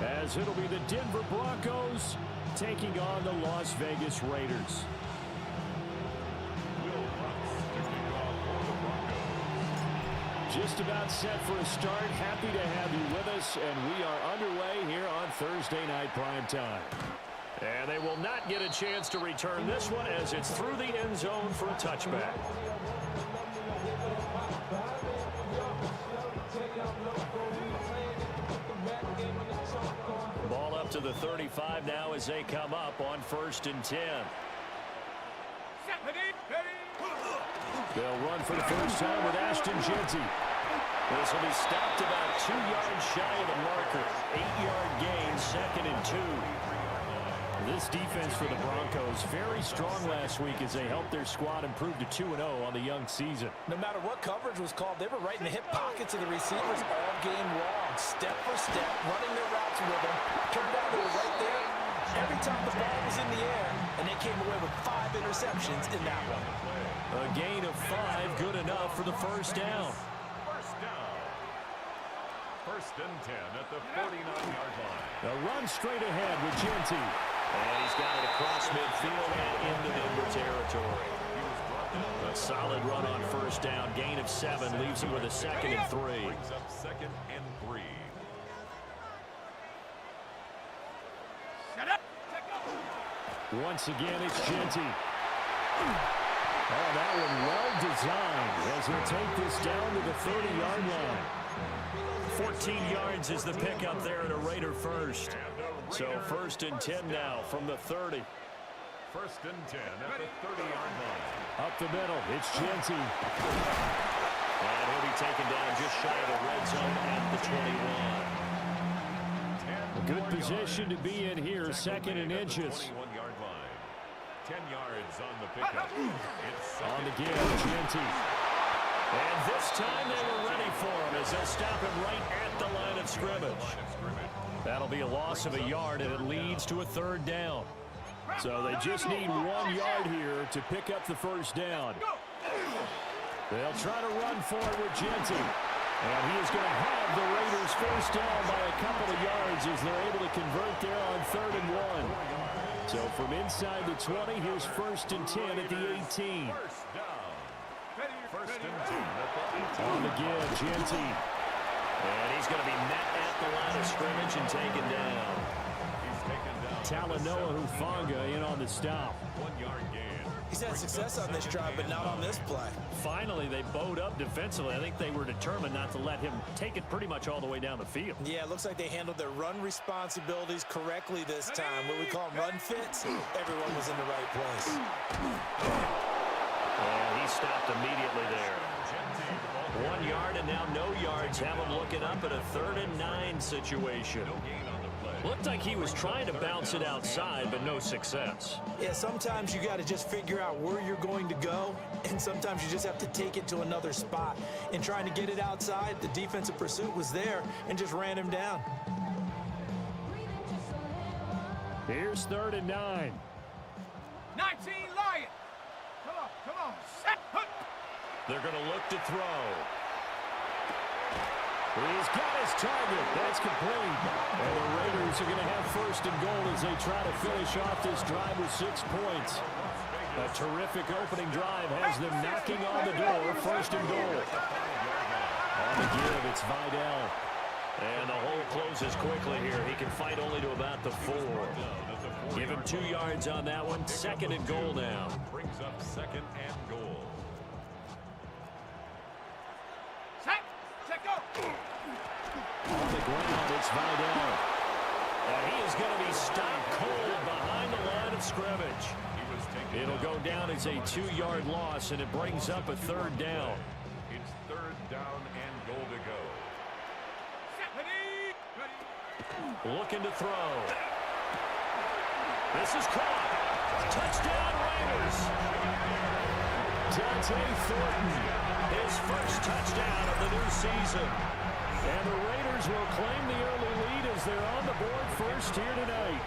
As it'll be the Denver Broncos taking on the Las Vegas Raiders. Just about set for a start. Happy to have you with us, and we are underway here on Thursday Night Prime Time. And they will not get a chance to return this one as it's through the end zone for a touchback. Ball up to the 35 now as they come up on 1st and 10. They'll run for the first time with Ashton Jeanty. This will be stopped about 2 yards shy of the marker. 8-yard gain, 2nd and 2. This defense for the Broncos very strong last week as they helped their squad improve to 2-0 on the young season. No matter what coverage was called, they were right in the hip pockets of the receivers all game long. Step for step, running their routes with them. Turned out they were right there every time the ball was in the air, and they came away with 5 interceptions in that one. A gain of 5, good enough for the first down. First and 10 at the 49-yard line. A run straight ahead with Jeanty. And he's got it across midfield and into Denver territory. A solid run on first down. Gain of 7 leaves him with a 2nd and 3. Brings up 2nd and 3. Once again, it's Jeanty. Oh, that one well designed as he'll take this down to the 30-yard line. 14 yards is the pickup there at a Raider first. So 1st and 10 now from the 30. 1st and 10 at the 30-yard line. Up the middle, it's Jeanty. And he'll be taken down just shy of the red zone at the 21. A good position to be in here, 2nd and inches. 21-yard line. 10 yards on the pickup. It's on the give, Jeanty. And this time they were ready for him as they'll stop him right at the line of scrimmage. That'll be a loss of a yard, and it leads to a 3rd down. So they just need 1 yard here to pick up the first down. They'll try to run for it with Jeanty. And he is going to have the Raiders first down by a couple of yards as they're able to convert there on 3rd and 1. So from inside the 20, here's 1st and 10 at the 18. First and 10 at the 18. On the give, Jeanty. And he's going to be met at the line of scrimmage and taken down. He's taken down. Talanoa Hufanga in on the stop. 1 yard gain. He's had success on this drive, but not on this play. Finally, they bowed up defensively. I think they were determined not to let him take it pretty much all the way down the field. Yeah, it looks like they handled their run responsibilities correctly this time. What we call run fits, everyone was in the right place. And he stopped immediately there. 1 yard and now no yards. Have him looking up at a 3rd and 9 situation. Looked like he was trying to bounce it outside, but no success. Yeah, sometimes you got to just figure out where you're going to go, and sometimes you just have to take it to another spot. In trying to get it outside, the defensive pursuit was there and just ran him down. Here's 3rd and 9. 19 Lion. Come on, set. They're going to look to throw. He's got his target. That's complete. And the Raiders are going to have 1st and goal as they try to finish off this drive with 6 points. A terrific opening drive has them knocking on the door. 1st and goal. On the give, it's Vidal. And the hole closes quickly here. He can fight only to about the 4. Give him 2 yards on that one. 2nd and goal now. Brings up 2nd and goal. Set. Check go. On the ground, it's Vidal. And he is going to be stopped cold behind the line of scrimmage. It'll go down as a 2-yard loss, and it brings up a 3rd down. It's 3rd down and goal to go. Ready. Ready. Looking to throw. This is caught. Touchdown, Raiders. Dante Thornton, his first touchdown of the new season. And the Raiders will claim the early lead as they're on the board first here tonight.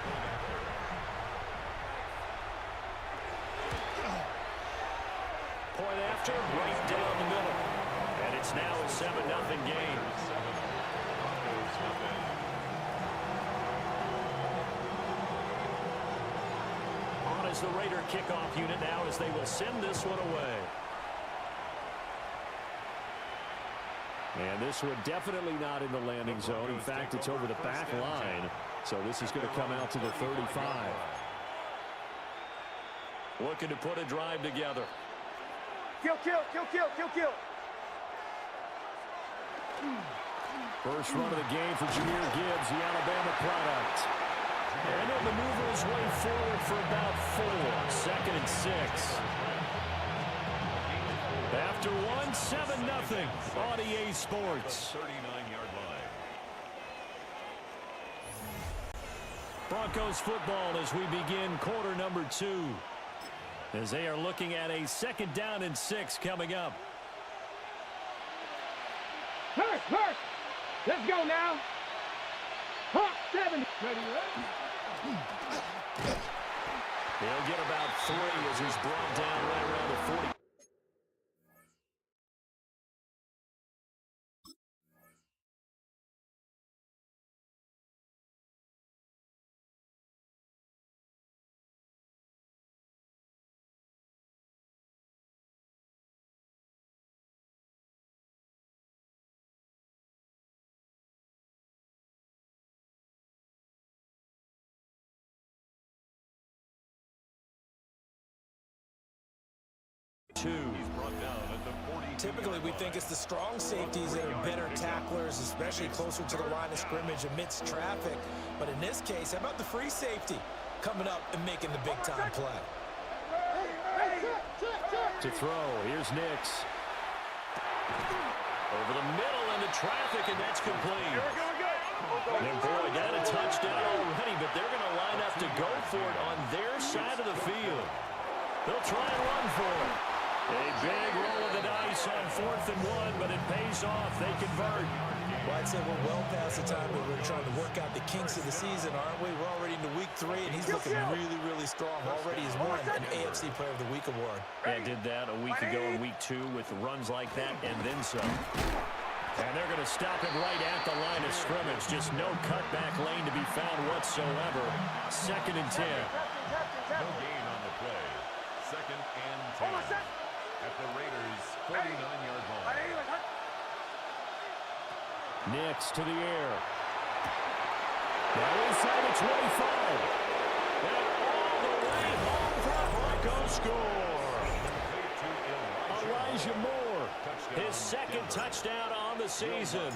Point after, right down the middle. And it's now a 7-0 game. On as the Raider kickoff unit now as they will send this one away. And this one definitely not in the landing zone. In fact, it's over the back line. So this is going to come out to the 35. Looking to put a drive together. Kill. First run of the game for Jahmyr Gibbs, the Alabama product. And he'll maneuver his way forward for about 4. 2nd and 6. After 1, 7-0 on EA Sports. 39-yard line. Broncos football as we begin quarter number 2. As they are looking at a 2nd down and 6 coming up. Hurt. Let's go now. Hawk 7. Ready. He'll get about 3 as he's brought down right around the 40. Typically, we think it's the strong safeties that are better tacklers, especially closer to the line of scrimmage amidst traffic. But in this case, how about the free safety coming up and making the big-time play? To throw, here's Nix. Over the middle into traffic, and that's complete. And boy, got a touchdown already, but they're going to line up to go for it on their side of the field. They'll try and run for it. A big roll of the dice on 4th and 1, but it pays off. They convert. Well, I'd say we're well past the time where we're trying to work out the kinks of the season, aren't we? We're already into week 3, and he's looking really, really strong. Already has won an AFC Player of the Week award. And did that a week ago in week 2 with runs like that and then some. And they're going to stop it right at the line of scrimmage. Just no cutback lane to be found whatsoever. 2nd and 10. No gain on the play. 2nd and 10. At the Raiders' 49-yard line. Nix to the air. Now inside the 25. And all the way home for a Broncos score. Elijah Moore, his 2nd touchdown on the season.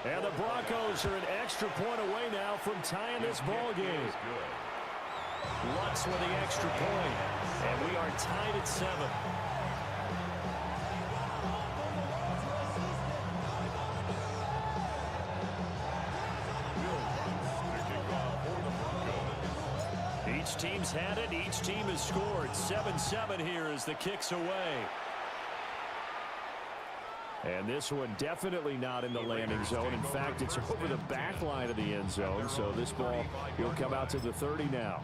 And the Broncos are an extra point away now from tying this ball game. Lutz with the extra point. And we are tied at 7. Each team's had it. Each team has scored. 7-7 here as the kick's away. And this one definitely not in the landing zone. In fact, it's over the back line of the end zone. So this ball will come out to the 30 now.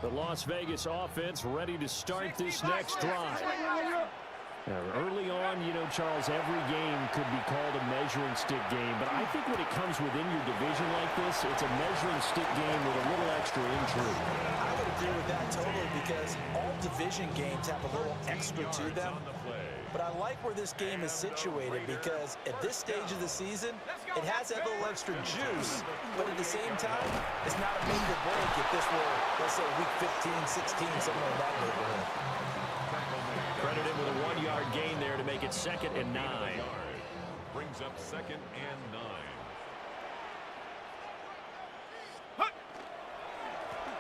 The Las Vegas offense ready to start this next drive. Now, early on, you know, Charles, every game could be called a measuring stick game. But I think when it comes within your division like this, it's a measuring stick game with a little extra intrigue. I would agree with that totally because all division games have a little extra to them. but I like where this game is situated because at this stage of the season, it has that little extra juice, but at the same time, it's not a make or break if this were, let's say, week 15, 16, something like that neighborhood. Credited with a 1-yard gain there to make it 2nd and 9. Brings up 2nd and 9.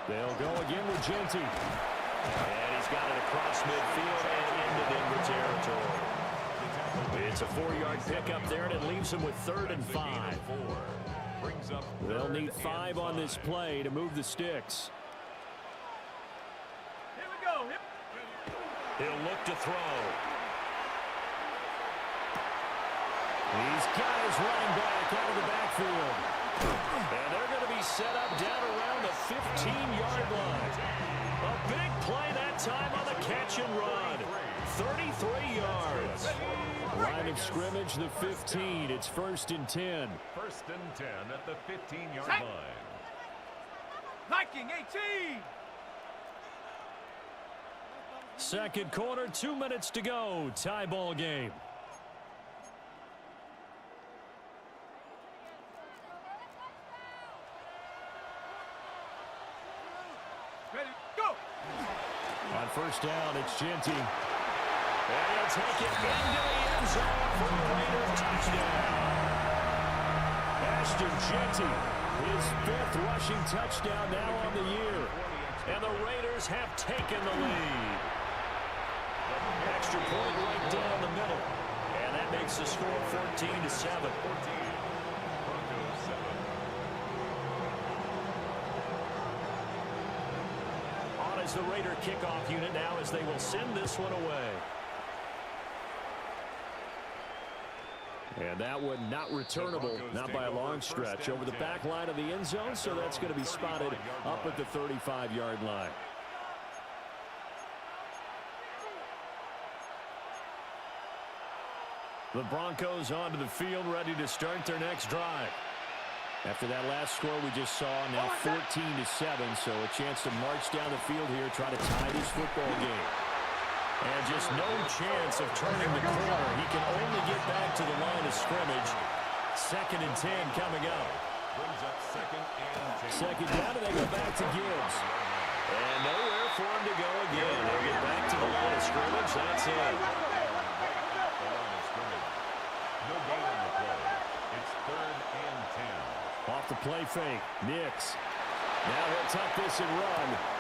They'll go again with Genty. And he's got it across midfield and into Denver territory. It's a 4-yard pickup there, and it leaves him with 3rd and 5. Brings up They'll need 5 on this play to move the sticks. Here we go. He'll look to throw. These guys running back out of the backfield. And they're going to be set up down around the 15-yard line. A big play that time on the catch and run. 33 yards. Line of scrimmage, the 15. It's 1st and 10. 1st and 10 at the 15-yard Set. line. Viking 18. Second quarter, 2 minutes to go. Tie ball game. Ready, go. On 1st down, it's Genty. And he'll take it into the end zone for a Raider touchdown. Ashton Genty, his 5th rushing touchdown now on the year. And the Raiders have taken the lead. Extra point right down the middle. And that makes the score 14-7. Broncos 7. On as the Raider kickoff unit now as they will send this one away. And that one not returnable, not by a long stretch, over the back line of the end zone, so that's going to be spotted up at the 35-yard line. The Broncos onto the field, ready to start their next drive. After that last score we just saw, now 14-7, so a chance to march down the field here, try to tie this football game. And just no chance of turning the corner. He can only get back to the line of scrimmage. 2nd and 10 coming up. Brings up 2nd and 10. Second down, and they go back to Gibbs. And nowhere for him to go again. They'll get back to the line of scrimmage. That's it. The line of scrimmage. No gain on the play. It's 3rd and 10. Off the play fake, Nix. Now he'll tuck this and run.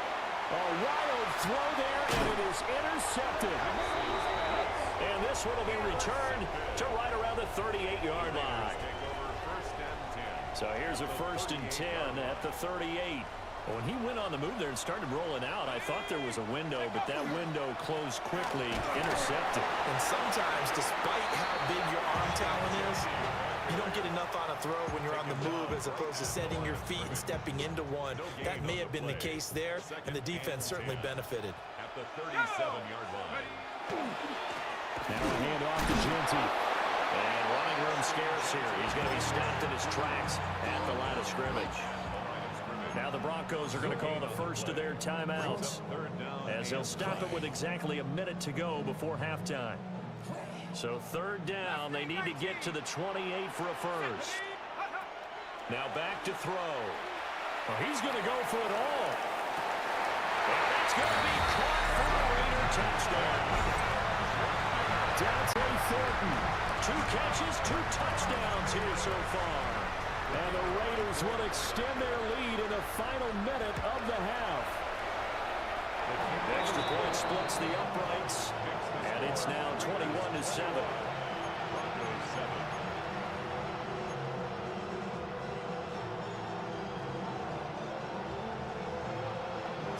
A wild throw there, and it is intercepted. And this one will be returned to right around the 38-yard line. Take over 1st and 10. So here's a 1st and 10 at the 38. When he went on the move there and started rolling out, I thought there was a window, but that window closed quickly, intercepted. And sometimes, despite how big your arm talent is, you don't get enough on a throw when you're on the move as opposed to setting your feet and stepping into one. That may have been the case there, and the defense certainly benefited. At the 37-yard line. Now a hand off to Genty. And running room scarce here. He's going to be stopped in his tracks at the line of scrimmage. Now the Broncos are going to call the first of their timeouts, as they'll stop it with exactly a minute to go before halftime. So 3rd down, they need to get to the 28 for a first. Now back to throw. Oh, he's going to go for it all. And that's going to be caught for a Raider touchdown. Dante Thornton, 2 catches, 2 touchdowns here so far. And the Raiders will extend their lead in the final minute of the half. Extra point splits the uprights, and it's now 21-7. Broncos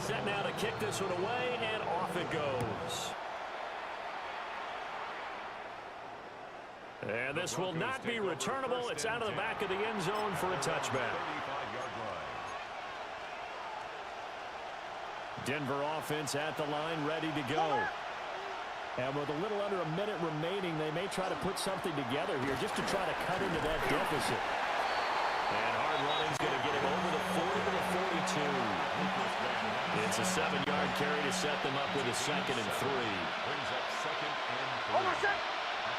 7. Set now to kick this one away, and off it goes. And this will not be returnable. It's out of the back of the end zone for a touchback. 35-yard line. Denver offense at the line, ready to go. And with a little under a minute remaining, they may try to put something together here just to try to cut into that deficit. And hard running's going to get him over the 40 to the It's a 7-yard carry to set them up with a 2nd and 3. Brings up 2nd and 3 at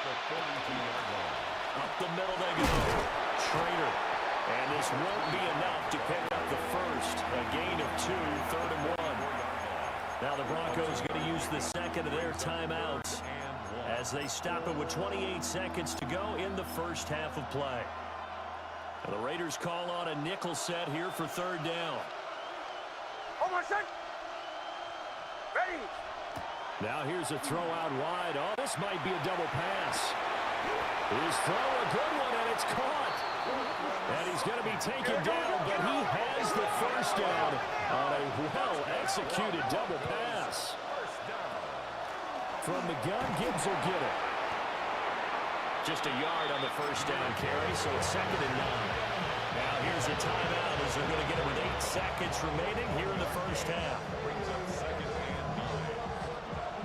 the 42-yard line. Up the middle they go. Schrader. And this won't be enough to pick up the first. A gain of 2, 3rd and 1. Now the Broncos going to use the second of their timeouts as they stop it with 28 seconds to go in the first half of play. And the Raiders call on a nickel set here for 3rd down. Now here's a throw out wide. Oh, this might be a double pass. His throw, a good one, and it's caught. And he's going to be taken down, but he has the first down on a well-executed double pass. From the gun, Gibbs will get it. Just a yard on the first down carry, so it's 2nd and 9. Now here's a timeout as they're going to get it with 8 seconds remaining here in the first half.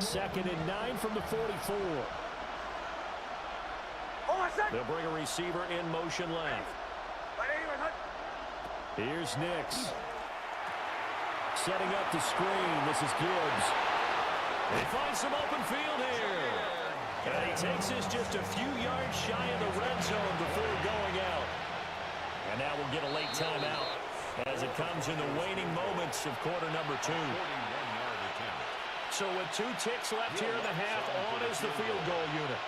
2nd and 9 from the 44. They'll bring a receiver in motion left. Here's Nix. Setting up the screen. This is Gibbs. He finds some open field here. And he takes this just a few yards shy of the red zone before going out. And now we'll get a late timeout as it comes in the waning moments of quarter number 2. So with 2 ticks left here in the half, on is the field goal unit.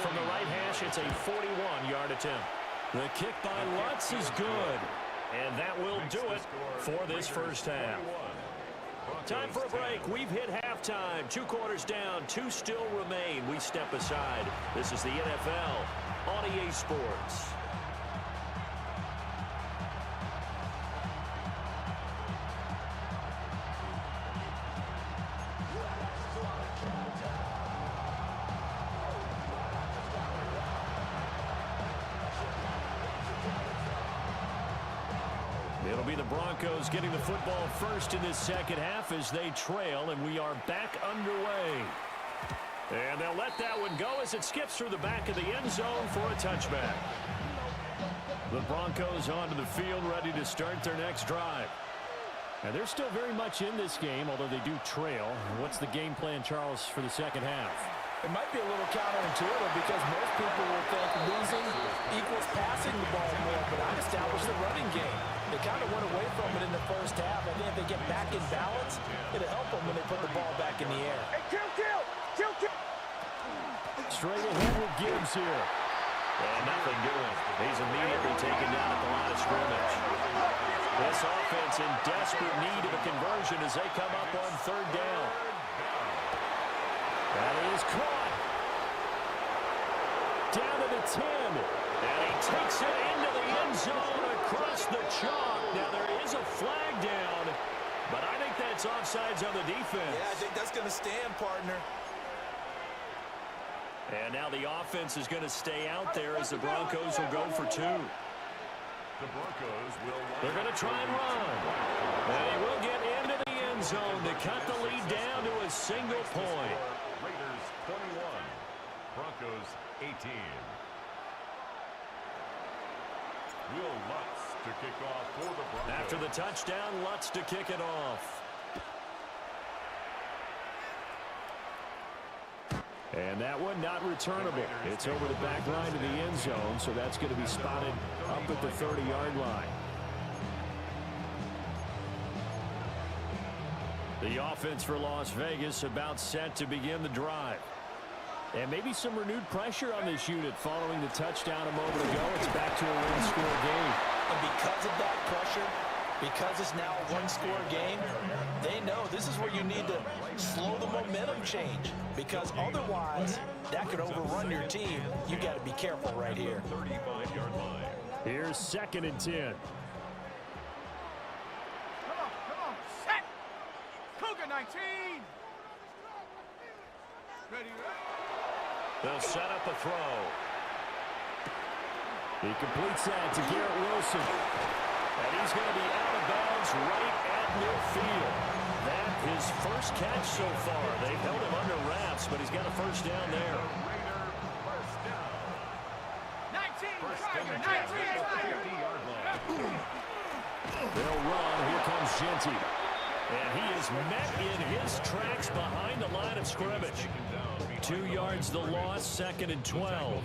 From the right hash, it's a 41-yard attempt. The kick by Lutz is good. And that will do it for this first half. Time for a break. We've hit halftime. 2 quarters down. 2 still remain. We step aside. This is the NFL on EA Sports. It'll be the Broncos getting the football first in this second half as they trail, and we are back underway. And they'll let that one go as it skips through the back of the end zone for a touchback. The Broncos onto the field, ready to start their next drive. And they're still very much in this game, although they do trail. What's the game plan, Charles, for the second half? It might be a little counterintuitive because most people will think losing equals passing the ball more, but I've established the running game. They kind of went away from it in the first half. I think if they get back in balance, it'll help them when they put the ball back in the air. Hey, kill! Straight ahead with Gibbs here. And nothing doing. He's immediately taken down at the line of scrimmage. This offense in desperate need of a conversion as they come up on 3rd down. That is caught. Down to the 10. And he takes it into the end zone across the chalk. Now there is a flag down, but I think that's offsides on the defense. Yeah, I think that's going to stand, partner. And now the offense is going to stay out there as the Broncos will go for 2. The Broncos will. They're going to try and run. And he will get into the end zone to cut the lead down to a single point. Raiders 21, Broncos 18. Will Lutz to kick off for the Broncos. After the touchdown, Lutz to kick it off. And that one not returnable. It's over the back line of the end zone, so that's going to be spotted up at the 30-yard line. The offense for Las Vegas about set to begin the drive. And maybe some renewed pressure on this unit following the touchdown a moment ago. It's back to a one-score game. And because of that pressure, because it's now a one-score game, they know this is where you need to slow the momentum change. Because otherwise, that could overrun your team. You got to be careful right here. 35-yard line. Here's 2nd and 10. Come on, set! Cougar 19! Ready? They'll set up a throw. He completes that to Garrett Wilson. And he's going to be out of bounds right at midfield. That his first catch so far. They've held him under wraps, but he's got a first down there. Raider first down. 19! First Tiger, down 19! at the 50-yard line. They'll run. Here comes Jeanty. And he is met in his tracks behind the line of scrimmage. 2 yards the loss, 2nd and 12.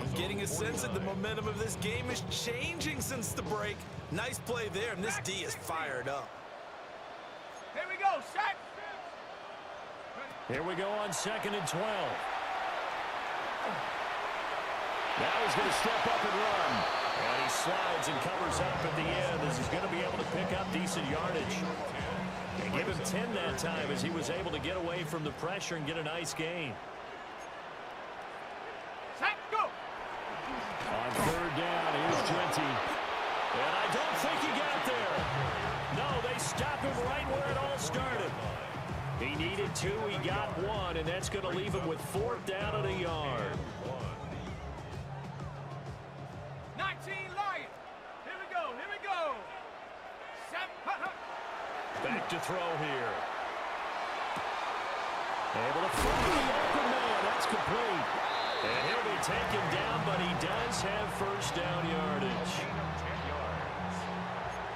I'm getting a sense that the momentum of this game is changing since the break. Nice play there, and this D is fired up. Here we go, set. Here we go on 2nd and 12. Now he's going to step up and run. And he slides and covers up at the end as he's going to be able to pick up decent yardage. And give him 10 that time as he was able to get away from the pressure and get a nice gain. Set, go. On 3rd down, here's Jeanty. And I don't think he got there. No, they stop him right where it all started. He needed 2, he got 1, and that's going to leave him with 4th down and a yard. 19 Lions. Here we go, here we go. 7. Back to throw here. Able to find the open man. That's complete. And he'll be taken down, but he does have 1st down yardage. 10 yards.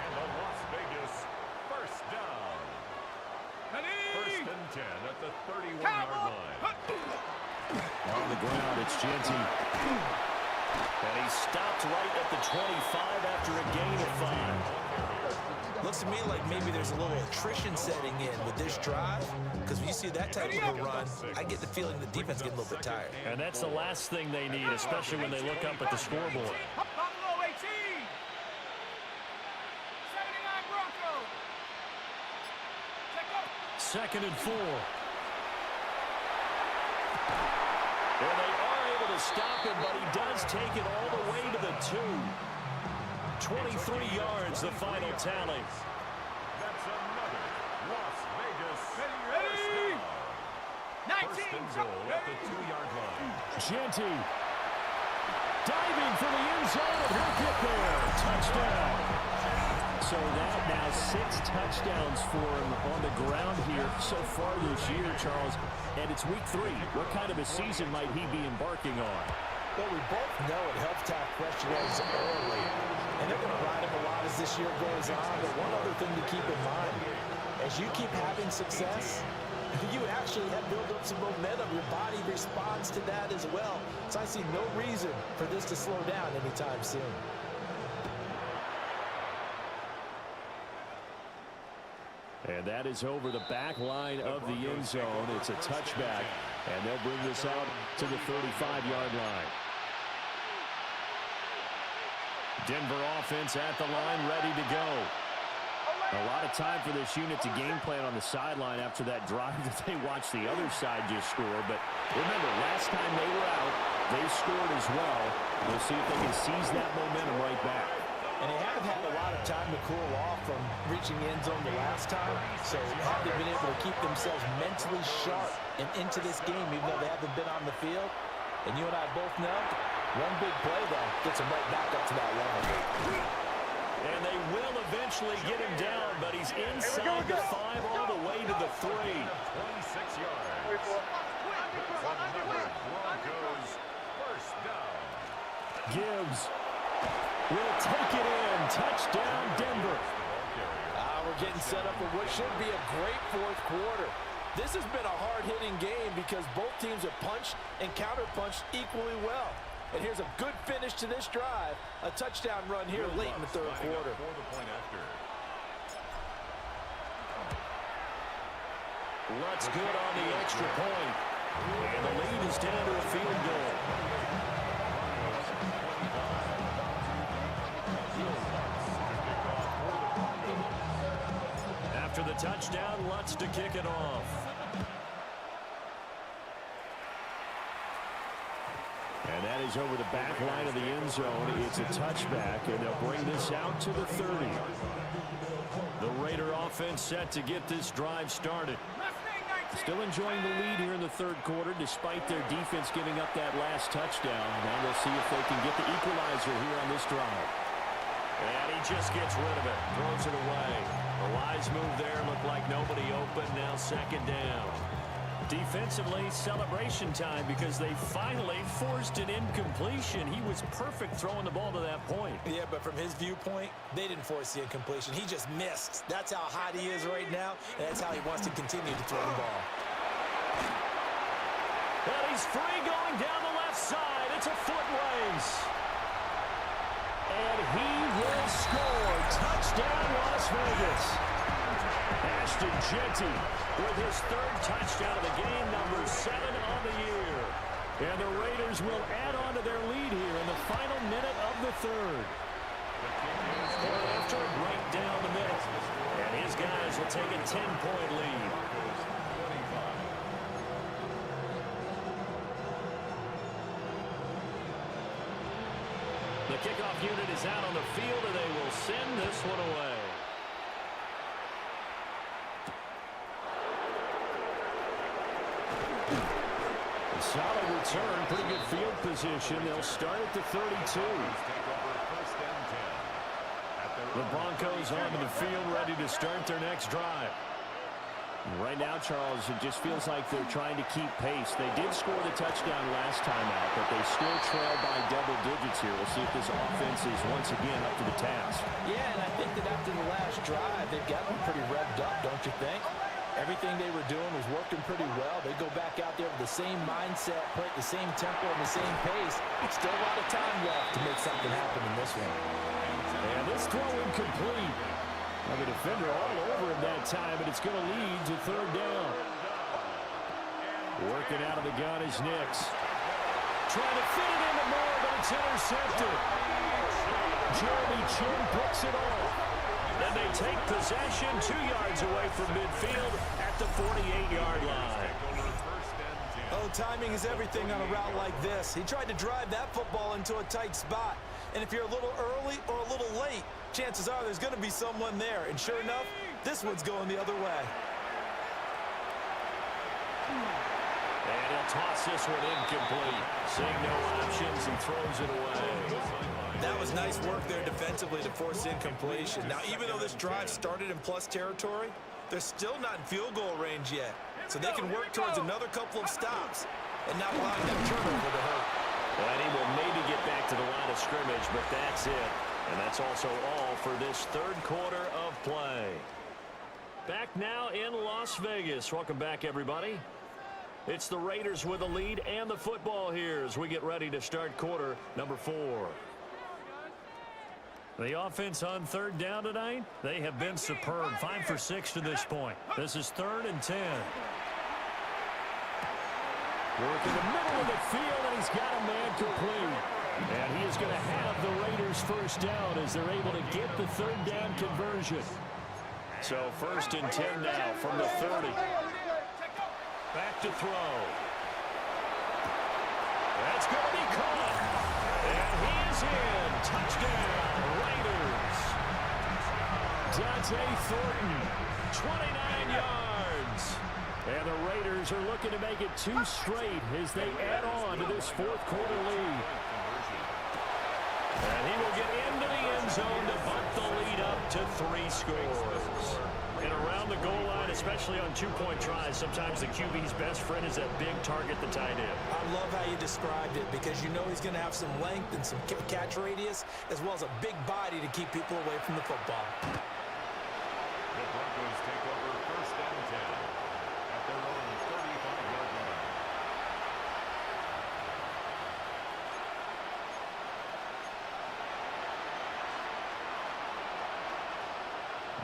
And the Las Vegas 1st down. 1st and 10 at the 31-yard line. On the ground, it's Jeanty. And he stopped right at the 25 after a gain of 5. Looks to me like maybe there's a little attrition setting in with this drive, because when you see that type of a run, I get the feeling the defense getting a little bit tired. And that's the last thing they need, especially when they look up at the scoreboard. Buffalo 18. 79 Broncos. Check up. 2nd and 4. And they are able to stop him, but he does take it all the way to the 2. 23 yards, the final tally. That's another Las Vegas Ready? 19. 1st and goal at the 2-yard line. Jeanty diving for the end zone, and he'll get there. Touchdown. So that now 6 touchdowns for him on the ground here so far this year, Charles. And it's week 3. What kind of a season might he be embarking on? Well, we both know it helps to have fresh legs early. And they're going to ride him a lot as this year goes on. But one other thing to keep in mind, as you keep having success, you actually have built up some momentum. Your body responds to that as well. So I see no reason for this to slow down anytime soon. And that is over the back line of the end zone. It's a touchback, and they'll bring this out to the 35-yard line. Denver offense at the line, ready to go. A lot of time for this unit to game plan on the sideline after that drive that they watched the other side just score. But remember, last time they were out, they scored as well. We'll see if they can seize that momentum right back. And they haven't had a lot of time to cool off from reaching the end zone the last time. So have they been able to keep themselves mentally sharp and into this game, even though they haven't been on the field? And you and I both know, one big play, though, gets them right back up to that line. And they will eventually get him down, but he's inside the 5 all the way to the 3. 26 yards. Another Broncos 1st down. Gibbs will take it in. Touchdown, Denver. We're getting set up for what should be a great 4th quarter. This has been a hard-hitting game because both teams have punched and counter-punched equally well. And here's a good finish to this drive. A touchdown run here late in the 3rd quarter. For the point after. Lutz good on the extra point. And the lead is down to a field goal. After the touchdown, Lutz to kick it off. And that is over the back line of the end zone. It's a touchback, and they'll bring this out to the 30. The Raider offense set to get this drive started. Still enjoying the lead here in the 3rd quarter, despite their defense giving up that last touchdown. Now we'll see if they can get the equalizer here on this drive. And he just gets rid of it, throws it away. The wise move there, looked like nobody open, now 2nd down. Defensively, celebration time because they finally forced an incompletion. He was perfect throwing the ball to that point. Yeah, but from his viewpoint, they didn't force the incompletion. He just missed. That's how hot he is right now, and that's how he wants to continue to throw the ball. And he's free going down the left side. It's a foot race. And he will score. Touchdown, Las Vegas. Ashton Jeanty with his third touchdown of the game, number 7 on the year. And the Raiders will add on to their lead here in the final minute of the third. After right down the middle. And his guys will take a 10-point lead. The kickoff unit is out on the field, and they will send this one away. Solid return, pretty good field position. They'll start at the 32. The Broncos onto the field, ready to start their next drive. Right now, Charles, it just feels like they're trying to keep pace. They did score the touchdown last time out, but they still trail by double digits here. We'll see if this offense is once again up to the task. Yeah, and I think that after the last drive, they've got them pretty revved up, don't you think? Everything they were doing was working pretty well. They go back out there with the same mindset, play at the same tempo and the same pace. Still a lot of time left to make something happen in this one. And this throw incomplete. Well, the defender all over him that time, but it's going to lead to third down. Working out of the gun is Nix. Trying to fit it into Moore, but it's intercepted. Jeremy Chin picks it off. And they take possession 2 yards away from midfield at the 48-yard line. Oh, timing is everything on a route like this. He tried to drive that football into a tight spot. And if you're a little early or a little late, chances are there's going to be someone there. And sure enough, this one's going the other way. And he'll toss this one incomplete. Seeing no options and throws it away. That was nice work there defensively to force incompletion. Now, even though this drive started in plus territory, they're still not in field goal range yet. So they can work towards another couple of stops and not allowing that turnover to hurt. And he will maybe get back to the line of scrimmage, but that's it. And that's also all for this third quarter of play. Back now in Las Vegas. Welcome back, everybody. It's the Raiders with the lead and the football here as we get ready to start quarter number 4. The offense on third down tonight, they have been superb. 5 for 6 to this point. This is 3rd and 10. Work in the middle of the field, and he's got a man complete. And he is going to have the Raiders first down as they're able to get the third down conversion. So 1st and 10 now from the 30. Back to throw. That's going to be caught. And he is in. Touchdown, Raiders. Dante Thornton, 29 yards. And the Raiders are looking to make it 2 straight as they add on to this 4th quarter lead. And he will get into the end zone to bump the lead up to 3 scores. And around the goal line, especially on 2-point tries, sometimes the QB's best friend is that big target, the tight end. I love how you described it because you know he's going to have some length and some catch radius as well as a big body to keep people away from the football. The Broncos take over 1st and 10 at their own 35-yard line.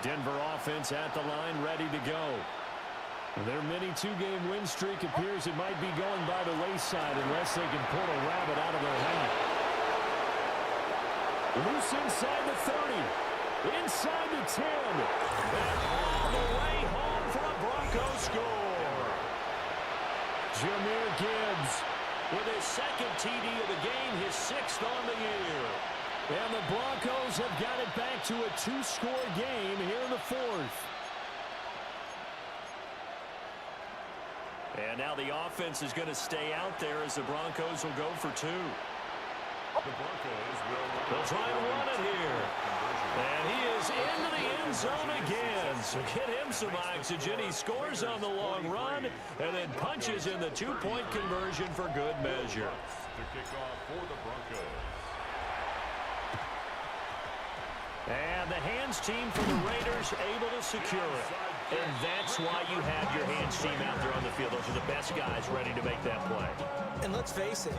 Denver offense at the line, ready to go. Their mini 2-game win streak appears it might be going by the wayside unless they can pull a rabbit out of their hat. Loose inside the 30. Inside the 10. And all the way home for a Broncos score. Jahmyr Gibbs with his 2nd TD of the game, his 6th on the year. And the Broncos have got it back to a 2-score game here in the 4th. And now the offense is going to stay out there as the Broncos will go for 2. The Broncos will They'll try and run it here. And he is into the end zone again. So get him some oxygen. He scores on the long run and then punches in the two-point conversion for good measure. To kick off for the Broncos. And the hands team for the Raiders able to secure it. And that's why you have your hands team out there on the field. Those are the best guys ready to make that play. And let's face it,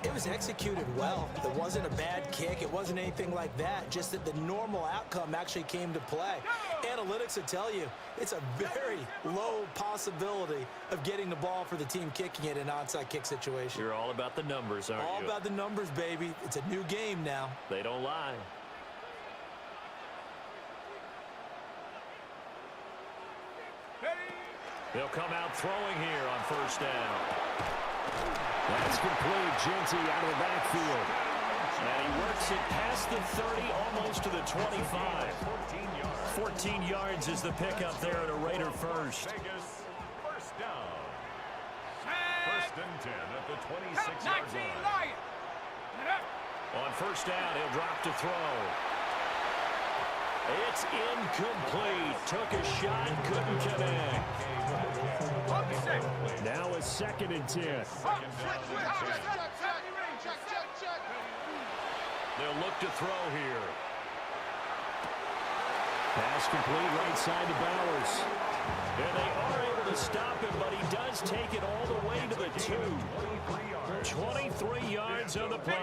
it was executed well. It wasn't a bad kick. It wasn't anything like that. Just that the normal outcome actually came to play. Analytics will tell you it's a very low possibility of getting the ball for the team kicking it in an onside kick situation. You're all about the numbers, aren't you? All about the numbers, baby. It's a new game now. They don't lie. They'll come out throwing here on first down. That's complete. Genty out of the backfield. And he works it past the 30, almost to the 25. 14 yards is the pickup there at a Raider first. Vegas, first down. First and 10 at the 26-yard line. On first down, he'll drop to throw. It's incomplete. Took a shot, couldn't connect. Now a 2nd and 10. They'll look to throw here. Pass complete right side to Bowers. And they are able to stop him, but he does take it all the way to the 2. 23 yards on the play.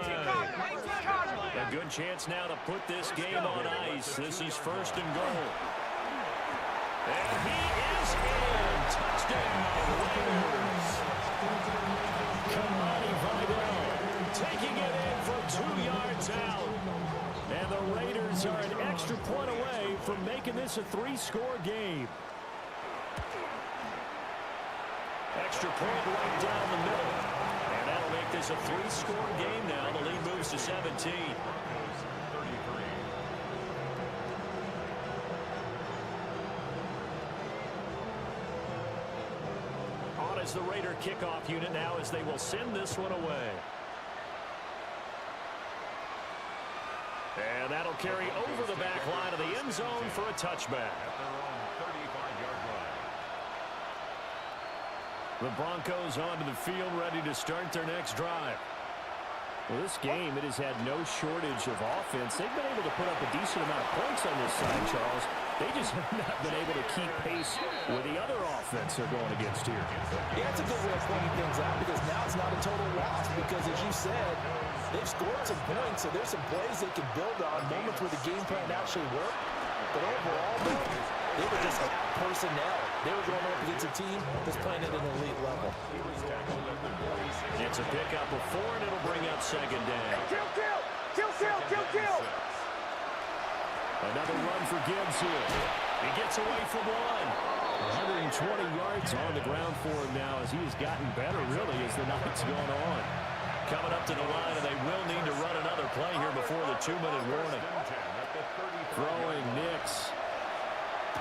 A good chance now to put this game on ice. This is first and goal. And he is in. Touchdown, Raiders. Kamani Vidal taking it in from 2 yards out. And the Raiders are an extra point away from making this a 3-score game. Extra point right down the middle. And that'll make this a 3-score game now. The lead moves to 17. On as the Raider kickoff unit now as they will send this one away. And that'll carry over the back line of the end zone for a touchback. At their own 35-yard line. The Broncos onto the field ready to start their next drive. Well, this game, it has had no shortage of offense. They've been able to put up a decent amount of points on this side, Charles. They just have not been able to keep pace with the other offense they're going against here. Yeah, it's a good way of pointing things out because now it's not a total loss because, as you said, they've scored some points, so there's some plays they can build on, moments where the game plan actually worked. But overall, they were just personnel. They were going up against a team that's playing at an elite level. It's a pickup of 4, and it'll bring up second down. Kill! Another run for Gibbs here. He gets away from one. 120 yards on the ground for him now as he has gotten better, really, as the night's gone on. Coming up to the line, and they will need to run another play here before the 2-minute warning. Throwing Nix.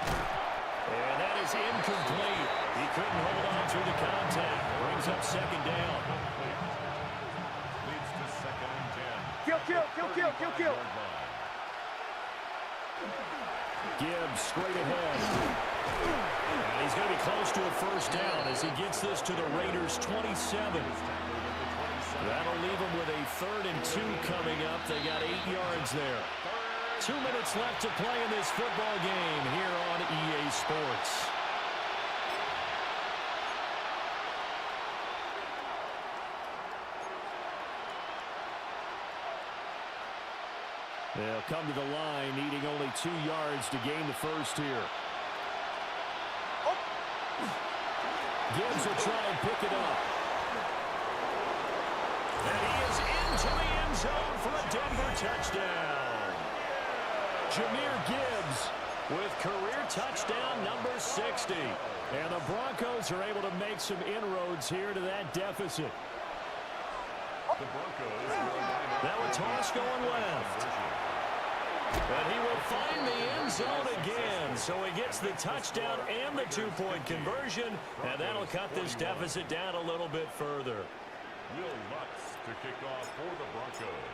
And that is incomplete. He couldn't hold on through the contact. Brings up second down. Leads to second and 10. Kill! Gibbs straight ahead. And he's going to be close to a first down as he gets this to the Raiders' 27. That'll leave them with a 3rd and 2 coming up. They got 8 yards there. 2 minutes left to play in this football game here on EA Sports. They'll come to the line, needing only 2 yards to gain the first here. Gibbs will try and pick it up. And he is into the end zone for a Denver touchdown. Jahmyr Gibbs with career touchdown number 60. And the Broncos are able to make some inroads here to that deficit. The Broncos. Now a toss going left. But he will find the end zone again. So he gets the touchdown and the 2-point conversion. And that'll cut this deficit down a little bit further. Will Lutz to kick off for the Broncos.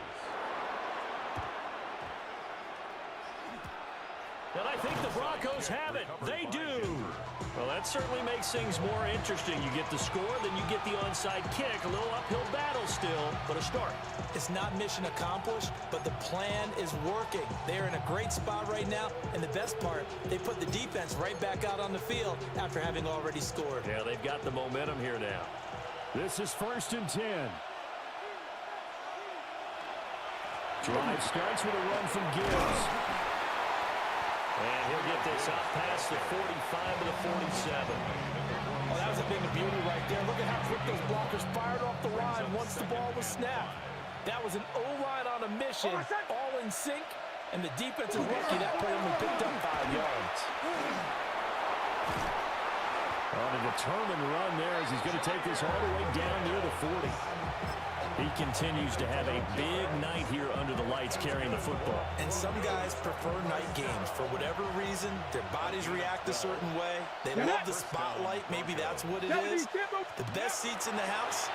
And I think the Broncos have it. They do. Well, that certainly makes things more interesting. You get the score, then you get the onside kick. A little uphill battle still, but a start. It's not mission accomplished, but the plan is working. They're in a great spot right now, and the best part, they put the defense right back out on the field after having already scored. Yeah, they've got the momentum here now. This is 1st and 10. Drive starts with a run from Gibbs. And he'll get this up past the 45 to the 47. Oh, that was a thing of beauty right there. Look at how quick those blockers fired off the line once the ball was snapped. That was an O-line on a mission, all in sync, and the defense is lucky that play only picked up 5 yards. On a determined run there as he's going to take this all the way down near the 40. He continues to have a big night here under the lights carrying the football. And some guys prefer night games. For whatever reason, their bodies react a certain way. They love the spotlight. Maybe that's what it is. The best seats in the house,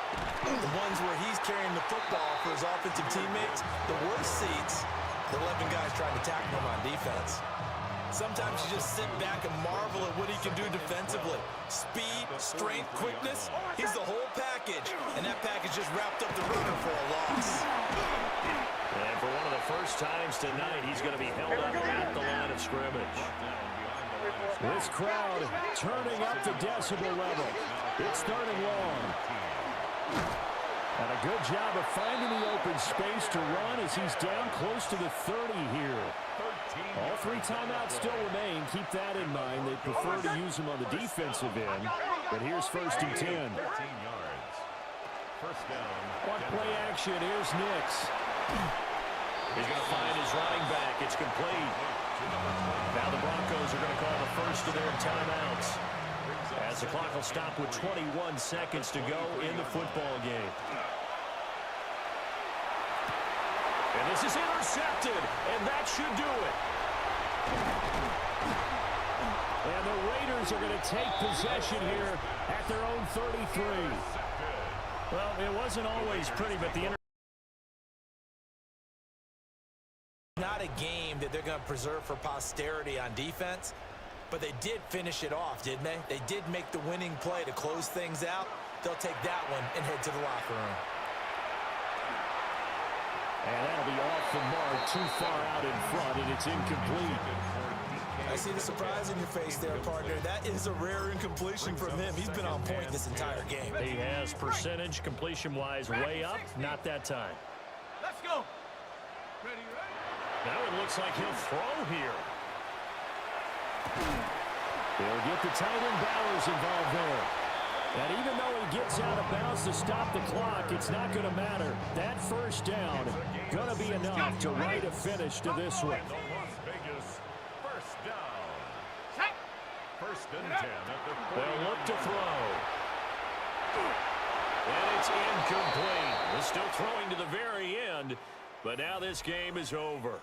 the ones where he's carrying the football for his offensive teammates. The worst seats, the 11 guys trying to tackle him on defense. Sometimes you just sit back and marvel at what he can do defensively. Speed, strength, quickness, he's the whole package. And that package just wrapped up the runner for a loss. And for one of the first times tonight, he's going to be held up at the line of scrimmage. This crowd turning up the decibel level. It's 3rd and long. And a good job of finding the open space to run as he's down close to the 30 here. All 3 timeouts still remain. Keep that in mind. They prefer to use them on the defensive end. But here's 1st and 10. 13 yards. First down. On play action, here's Nix. He's going to find his running back. It's complete. Now the Broncos are going to call the first of their timeouts, as the clock will stop with 21 seconds to go in the football game. And this is intercepted, and that should do it. And the Raiders are going to take possession here at their own 33. Well, it wasn't always pretty, but the Not a game that they're going to preserve for posterity on defense, but they did finish it off, didn't they? They did make the winning play to close things out. They'll take that one and head to the locker room. And that'll be off the mark, too far out in front, and it's incomplete. I see the surprise in your face there, partner. That is a rare incompletion from him. He's been on point this entire game. He has percentage completion-wise way up. Not that time. Let's go. Ready, ready? Now it looks like he'll throw here. They'll get the tight end Bowers involved there. And even though he gets out of bounds to stop the clock, it's not going to matter. That first down going to be enough to write a finish to this one. Las Vegas. First down. First and 10 at the 40. They'll look to throw. And it's incomplete. They're still throwing to the very end, but now this game is over.